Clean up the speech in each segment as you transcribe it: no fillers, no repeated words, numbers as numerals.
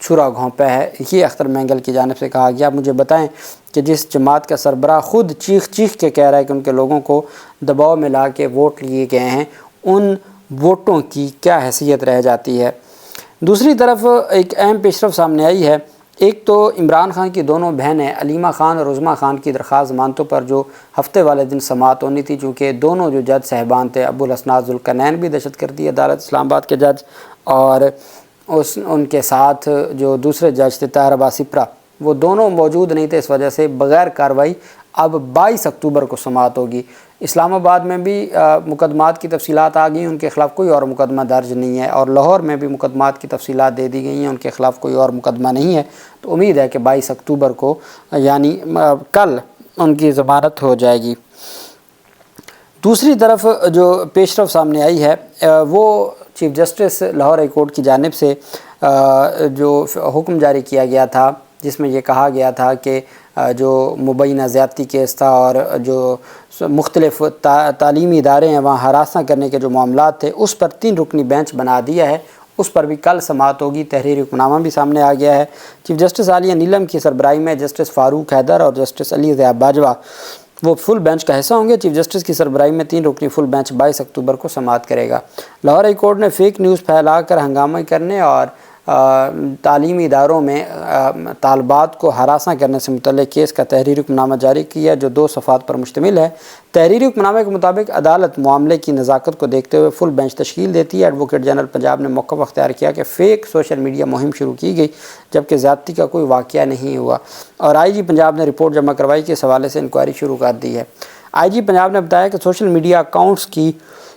چھرا گھونپا ہے، یہ اختر مینگل کی جانب سے کہا گیا۔ مجھے بتائیں کہ جس جماعت کا سربراہ خود چیخ چیخ کے کہہ رہا ہے کہ ان کے لوگوں کو دباؤ میں لا کے ووٹ لیے گئے ہیں، ان ووٹوں کی کیا حیثیت رہ جاتی ہے۔ دوسری طرف ایک اہم پیش رفت سامنے آئی ہے۔ ایک تو عمران خان کی دونوں بہنیں علیمہ خان اور عظمیٰ خان کی درخواست ضمانتوں پر جو ہفتے والے دن سماعت ہونی تھی، چونکہ دونوں جو جج صاحبان تھے، ابو الاسناد ذوالقرنین بھی دہشت گردی عدالت اسلام آباد کے جج، اور ان کے ساتھ جو دوسرے جج تھے طاہر عباس سپرہ، وہ دونوں موجود نہیں تھے، اس وجہ سے بغیر کارروائی اب 22 اکتوبر کو سماعت ہوگی۔ اسلام آباد میں بھی مقدمات کی تفصیلات آ گئی ہیں، ان کے خلاف کوئی اور مقدمہ درج نہیں ہے، اور لاہور میں بھی مقدمات کی تفصیلات دے دی گئی ہیں، ان کے خلاف کوئی اور مقدمہ نہیں ہے۔ تو امید ہے کہ 22 اکتوبر کو یعنی کل ان کی ضمانت ہو جائے گی۔ دوسری طرف جو پیش رفت سامنے آئی ہے وہ chief justice Lahore high court کی جانب سے جو حکم جاری کیا گیا تھا، جس میں یہ کہا گیا تھا کہ جو مبینہ زیادتی کیس تھا اور جو مختلف تعلیمی ادارے ہیں وہاں ہراساں کرنے کے جو معاملات تھے، اس پر 3 رکنی بینچ بنا دیا ہے، اس پر بھی کل سماعت ہوگی۔ تحریری حکم نامہ بھی سامنے آ گیا ہے۔ چیف جسٹس عالیہ نیلم کی سربراہی میں جسٹس فاروق حیدر اور جسٹس علی ضیاء باجوہ وہ فل بینچ کا حصہ ہوں گے۔ چیف جسٹس کی سربراہی میں 3 رکنی فل بینچ 22 اکتوبر کو سماعت کرے گا۔ لاہور ہائی کورٹ نے فیک نیوز پھیلا کر ہنگامہ کرنے اور تعلیمی اداروں میں طالبات کو ہراساں کرنے سے متعلق کیس کا تحریری حکم نامہ جاری کیا، جو 2 صفحات پر مشتمل ہے۔ تحریری حکم نامے کے مطابق عدالت معاملے کی نزاکت کو دیکھتے ہوئے فل بینچ تشکیل دیتی ہے۔ ایڈوکیٹ جنرل پنجاب نے موقف اختیار کیا کہ فیک سوشل میڈیا مہم شروع کی گئی، جبکہ زیادتی کا کوئی واقعہ نہیں ہوا، اور آئی جی پنجاب نے رپورٹ جمع کروائی کہ اس حوالے سے انکوائری شروع کر دی ہے۔ آئی جی پنجاب نے بتایا کہ سوشل میڈیا اکاؤنٹس کی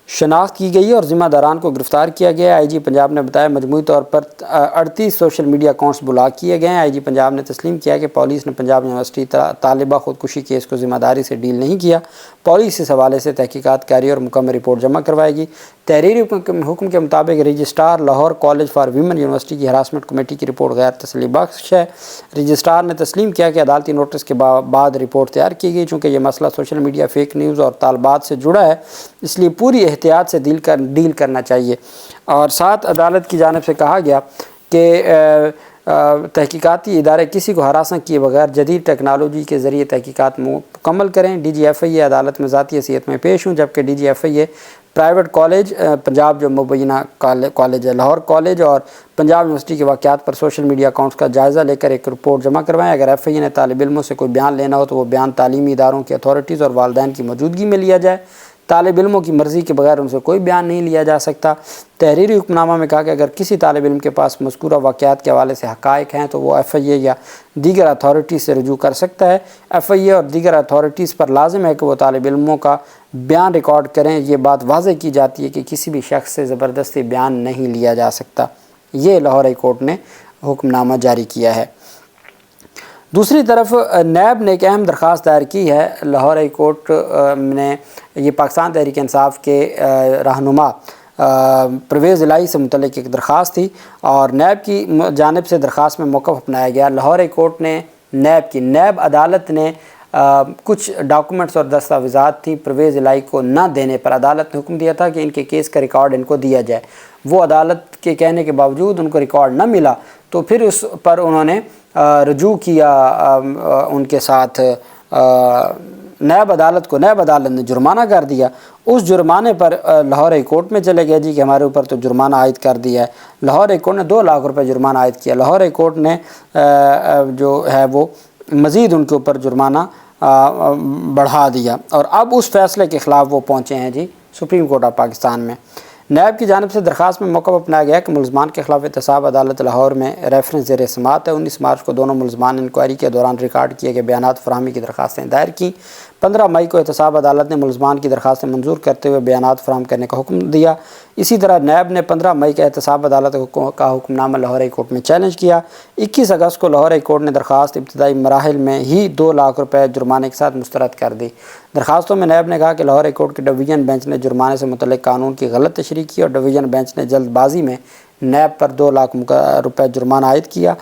شناخت کی گئی اور ذمہ داران کو گرفتار کیا گیا ہے۔ آئی جی پنجاب نے بتایا مجموعی طور پر 38 سوشل میڈیا اکاؤنٹس بلاک کیے گئے ہیں۔ آئی جی پنجاب نے تسلیم کیا کہ پولیس نے پنجاب یونیورسٹی طالبہ خودکشی کیس کو ذمہ داری سے ڈیل نہیں کیا۔ پولیس اس حوالے سے تحقیقات کاری اور مکمل رپورٹ جمع کروائے گی۔ تحریری حکم کے مطابق registrar Lahore college for women university کی ہراسمنٹ کمیٹی کی رپورٹ غیر تسلی بخش ہے۔ رجسٹرار نے تسلیم کیا کہ عدالتی نوٹس کے بعد رپورٹ تیار کی گئی، چونکہ یہ مسئلہ سوشل میڈیا فیک نیوز اور طالبات سے جڑا ہے، اس لیے پوری احتیاط سے ڈیل کرنا چاہیے۔ اور ساتھ عدالت کی جانب سے کہا گیا کہ تحقیقاتی ادارے کسی کو ہراساں کیے بغیر جدید ٹیکنالوجی کے ذریعے تحقیقات مکمل کریں۔ ڈی جی ایف آئی اے عدالت میں ذاتی حیثیت میں پیش ہوں، جبکہ D G F I A private college Punjab جو مبینہ کالج ہے لاہور کالج اور پنجاب یونیورسٹی کے واقعات پر سوشل میڈیا اکاؤنٹس کا جائزہ لے کر ایک رپورٹ جمع کروائیں۔ اگر ایف آئی اے نے طالب علموں سے کوئی بیان لینا ہو تو وہ بیان تعلیمی اداروں کی اتھارٹیز اور والدین کی موجودگی میں لیا جائے۔ طالب علموں کی مرضی کے بغیر ان سے کوئی بیان نہیں لیا جا سکتا۔ تحریری حکم نامہ میں کہا کہ اگر کسی طالب علم کے پاس مذکورہ واقعات کے حوالے سے حقائق ہیں تو وہ ایف آئی اے یا دیگر اتھارٹیز سے رجوع کر سکتا ہے۔ ایف آئی اے اور دیگر اتھارٹیز پر لازم ہے کہ وہ طالب علموں کا بیان ریکارڈ کریں۔ یہ بات واضح کی جاتی ہے کہ کسی بھی شخص سے زبردستی بیان نہیں لیا جا سکتا۔ یہ لاہور ہائی کورٹ نے حکم نامہ جاری کیا ہے۔ دوسری طرف نیب نے ایک اہم درخواست دائر کی ہے۔ لاہور ہائی کورٹ نے یہ پاکستان تحریک انصاف کے رہنما پرویز الہی سے متعلق ایک درخواست تھی، اور نیب کی جانب سے درخواست میں موقف اپنایا گیا۔ لاہور ہائی کورٹ نے نیب عدالت نے کچھ ڈاکومنٹس اور دستاویزات تھیں پرویز الہی کو نہ دینے پر عدالت نے حکم دیا تھا کہ ان کے کیس کا ریکارڈ ان کو دیا جائے۔ وہ عدالت کے کہنے کے باوجود ان کو ریکارڈ نہ ملا، تو پھر اس پر انہوں نے رجوع کیا ان کے ساتھ نیب عدالت نے جرمانہ کر دیا۔ اس جرمانے پر لاہور ہائی کورٹ میں چلے گئے کہ ہمارے اوپر تو جرمانہ عائد کر دیا ہے۔ لاہور ہائی کورٹ نے 2 لاکھ روپے جرمانہ عائد کیا۔ لاہور ہائی کورٹ نے جو ہے وہ مزید ان کے اوپر جرمانہ بڑھا دیا، اور اب اس فیصلے کے خلاف وہ پہنچے ہیں سپریم کورٹ آف پاکستان میں۔ نیب کی جانب سے درخواست میں موقف اپنایا گیا کہ ملزمان کے خلاف احتساب عدالت لاہور میں ریفرنس زیر سماعت ہے۔ 19 مارچ کو دونوں ملزمان نے انکوائری کے دوران ریکارڈ کیے گئے بیانات فراہمی کی درخواستیں دائر کیں۔ 15 مئی کو احتساب عدالت نے ملزمان کی درخواستیں منظور کرتے ہوئے بیانات فراہم کرنے کا حکم دیا۔ اسی طرح نیب نے 15 مئی کا احتساب عدالت کا حکم نامہ لاہور ہائی کورٹ میں چیلنج کیا۔ 21 اگست کو لاہور ہائی کورٹ نے درخواست ابتدائی مراحل میں ہی 2 لاکھ روپے جرمانے کے ساتھ مسترد کر دی۔ درخواستوں میں نیب نے کہا کہ لاہور ہائی کورٹ کی ڈویژن بینچ نے جرمانے سے متعلق قانون کی غلط تشریح کی، اور ڈویژن بینچ نے جلد بازی میں نیب پر 2 لاکھ روپے جرمانہ عائد کیا۔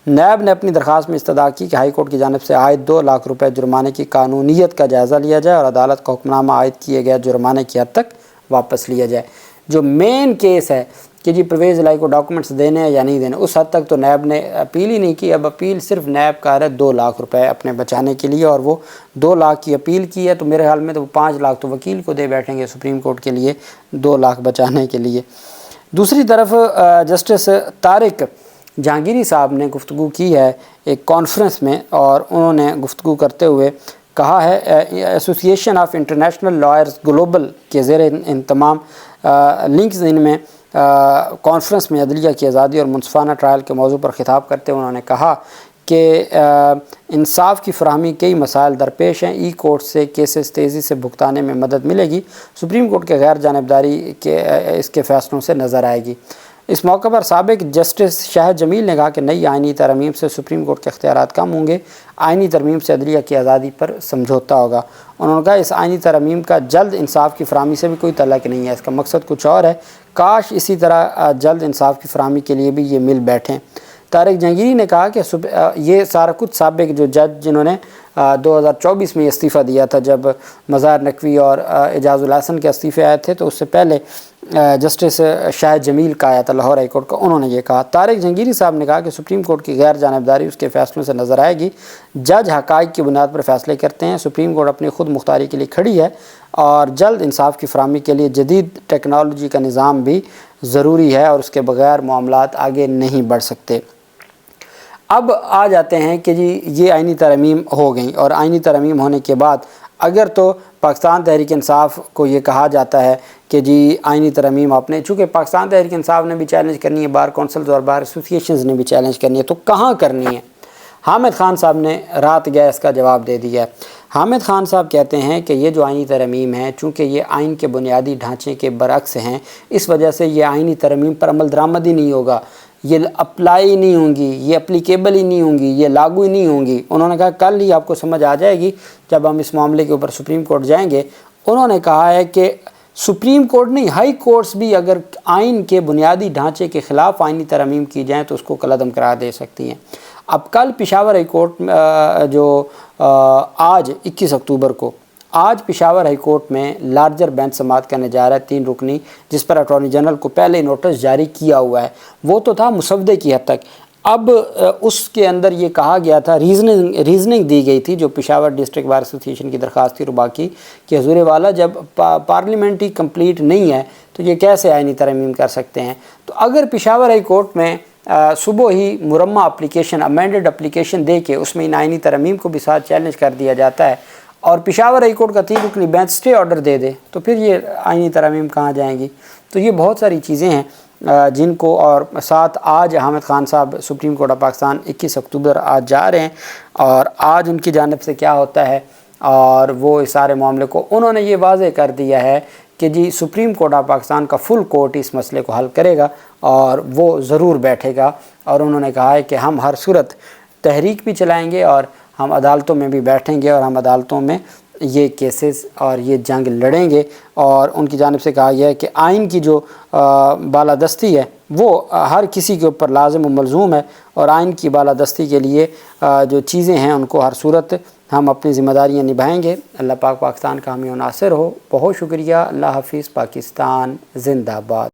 نیب نے اپنی درخواست میں استدعا کی کہ ہائی کورٹ کی جانب سے عائد 2 لاکھ روپے جرمانے کی قانونیت کا جائزہ لیا جائے اور عدالت کا حکم نامہ عائد کیے گئے جرمانے کی حد تک واپس لیا جائے۔ جو مین کیس ہے کہ جی پرویز الہی کو ڈاکومنٹس دینے ہیں یا نہیں دینے، اس حد تک تو نیب نے اپیل ہی نہیں کی۔ اب اپیل صرف نیب کا ہے 2 لاکھ روپے اپنے بچانے کے لیے، اور وہ 2 لاکھ کی اپیل کی ہے، تو میرے خیال میں تو وہ 5 لاکھ تو وکیل کو دے بیٹھیں گے سپریم کورٹ کے لیے 2 لاکھ بچانے کے لیے۔ دوسری طرف جسٹس طارق جہانگیری صاحب نے گفتگو کی ہے ایک کانفرنس میں، اور انہوں نے گفتگو کرتے ہوئے کہا ہے ایسوسی ایشن آف انٹرنیشنل لائرز گلوبل کے زیر اہتمام لنکس ان میں کانفرنس میں عدلیہ کی آزادی اور منصفانہ ٹرائل کے موضوع پر خطاب کرتے ہوئے انہوں نے کہا کہ انصاف کی فراہمی کئی مسائل درپیش ہیں، ای کورٹ سے کیسز تیزی سے بھگتانے میں مدد ملے گی، سپریم کورٹ کے غیر جانبداری کے اس کے فیصلوں سے نظر آئے گی۔ اس موقع پر سابق جسٹس شاہد جمیل نے کہا کہ نئی آئینی ترمیم سے سپریم کورٹ کے اختیارات کم ہوں گے، آئینی ترمیم سے عدلیہ کی آزادی پر سمجھوتا ہوگا۔ انہوں نے کہا اس آئینی ترمیم کا جلد انصاف کی فراہمی سے بھی کوئی تعلق نہیں ہے، اس کا مقصد کچھ اور ہے، کاش اسی طرح جلد انصاف کی فراہمی کے لیے بھی یہ مل بیٹھیں۔ طارق جہانگیری نے کہا کہ یہ سارا کچھ سابق جو جج جنہوں نے 2024 میں استعفیٰ دیا تھا، جب مظاہر نقوی اور اعجاز الحسن کے استعفے آئے تھے، تو اس سے پہلے جسٹس شاہد جمیل کا آیا تھا لاہور ہائی کورٹ کا، انہوں نے یہ کہا۔ طارق جہانگیری صاحب نے کہا کہ سپریم کورٹ کی غیر جانبداری اس کے فیصلوں سے نظر آئے گی، جج حقائق کی بنیاد پر فیصلے کرتے ہیں، سپریم کورٹ اپنی خود مختاری کے لیے کھڑی ہے، اور جلد انصاف کی فراہمی کے لیے جدید ٹیکنالوجی کا نظام بھی ضروری ہے، اور اس کے بغیر معاملات آگے نہیں بڑھ سکتے۔ اب آ جاتے ہیں کہ جی یہ آئینی ترمیم ہو گئیں، اور آئینی ترمیم ہونے کے بعد اگر تو پاکستان تحریک انصاف کو یہ کہا جاتا ہے کہ جی آئینی ترمیم آپ نے، چونکہ پاکستان تحریک انصاف نے بھی چیلنج کرنی ہے، بار کونسلز اور بار ایسوسی ایشنز نے بھی چیلنج کرنی ہے، تو کہاں کرنی ہے؟ حامد خان صاحب نے رات گئے اس کا جواب دے دیا ہے۔ حامد خان صاحب کہتے ہیں کہ یہ جو آئینی ترمیم ہے، چونکہ یہ آئین کے بنیادی ڈھانچے کے برعکس ہیں، اس وجہ سے یہ آئینی ترمیم پر عمل درآمد ہی نہیں ہوگا، یہ اپلائی نہیں ہوں گی، یہ اپلیکیبل ہی نہیں ہوں گی، یہ لاگو ہی نہیں ہوں گی۔ انہوں نے کہا کل ہی آپ کو سمجھ آ جائے گی جب ہم اس معاملے کے اوپر سپریم کورٹ جائیں گے۔ انہوں نے کہا ہے کہ سپریم کورٹ نہیں، ہائی کورٹس بھی اگر آئین کے بنیادی ڈھانچے کے خلاف آئینی ترمیم کی جائیں تو اس کو کالعدم قرار دے سکتی ہیں۔ اب کل پشاور ہائی کورٹ جو آج 21 اکتوبر کو آج پشاور ہائی کورٹ میں لارجر بینچ سماعت کرنے جا رہا ہے 3 رکنی، جس پر اٹارنی جنرل کو پہلے ہی نوٹس جاری کیا ہوا ہے، وہ تو تھا مسودے کی حد تک۔ اب اس کے اندر یہ کہا گیا تھا، ریزننگ دی گئی تھی جو پشاور ڈسٹرکٹ بار ایسوسی ایشن کی درخواست تھی ربا کی، کہ حضور والا جب پارلیمنٹ ہی کمپلیٹ نہیں ہے تو یہ کیسے آئینی ترمیم کر سکتے ہیں؟ تو اگر پشاور ہائی کورٹ میں صبح ہی مرمہ اپلیکیشن، امینڈڈ اپلیکیشن دے کے اس میں ان آئینی ترمیم کو بھی ساتھ چیلنج کر دیا جاتا ہے، اور پشاور ہائی کورٹ کا 3 رکنی بینچ اسٹے آرڈر دے دے، تو پھر یہ آئینی ترمیم کہاں جائیں گی؟ تو یہ بہت ساری چیزیں ہیں جن کو، اور ساتھ آج حامد خان صاحب سپریم کورٹ آف پاکستان 21 اکتوبر آج جا رہے ہیں، اور آج ان کی جانب سے کیا ہوتا ہے، اور وہ اس سارے معاملے کو انہوں نے یہ واضح کر دیا ہے کہ جی سپریم کورٹ آف پاکستان کا فل کورٹ اس مسئلے کو حل کرے گا، اور وہ ضرور بیٹھے گا، اور انہوں نے کہا ہے کہ ہم ہر صورت تحریک بھی چلائیں گے، اور ہم عدالتوں میں بھی بیٹھیں گے، اور ہم عدالتوں میں یہ کیسز اور یہ جنگ لڑیں گے۔ اور ان کی جانب سے کہا گیا ہے کہ آئین کی جو بالادستی ہے وہ ہر کسی کے اوپر لازم و ملزوم ہے، اور آئین کی بالادستی کے لیے جو چیزیں ہیں ان کو ہر صورت ہم اپنی ذمہ داریاں نبھائیں گے۔ اللہ پاک پاکستان کا حامی و ناصر ہو۔ بہت شکریہ۔ اللہ حافظ۔ پاکستان زندہ باد۔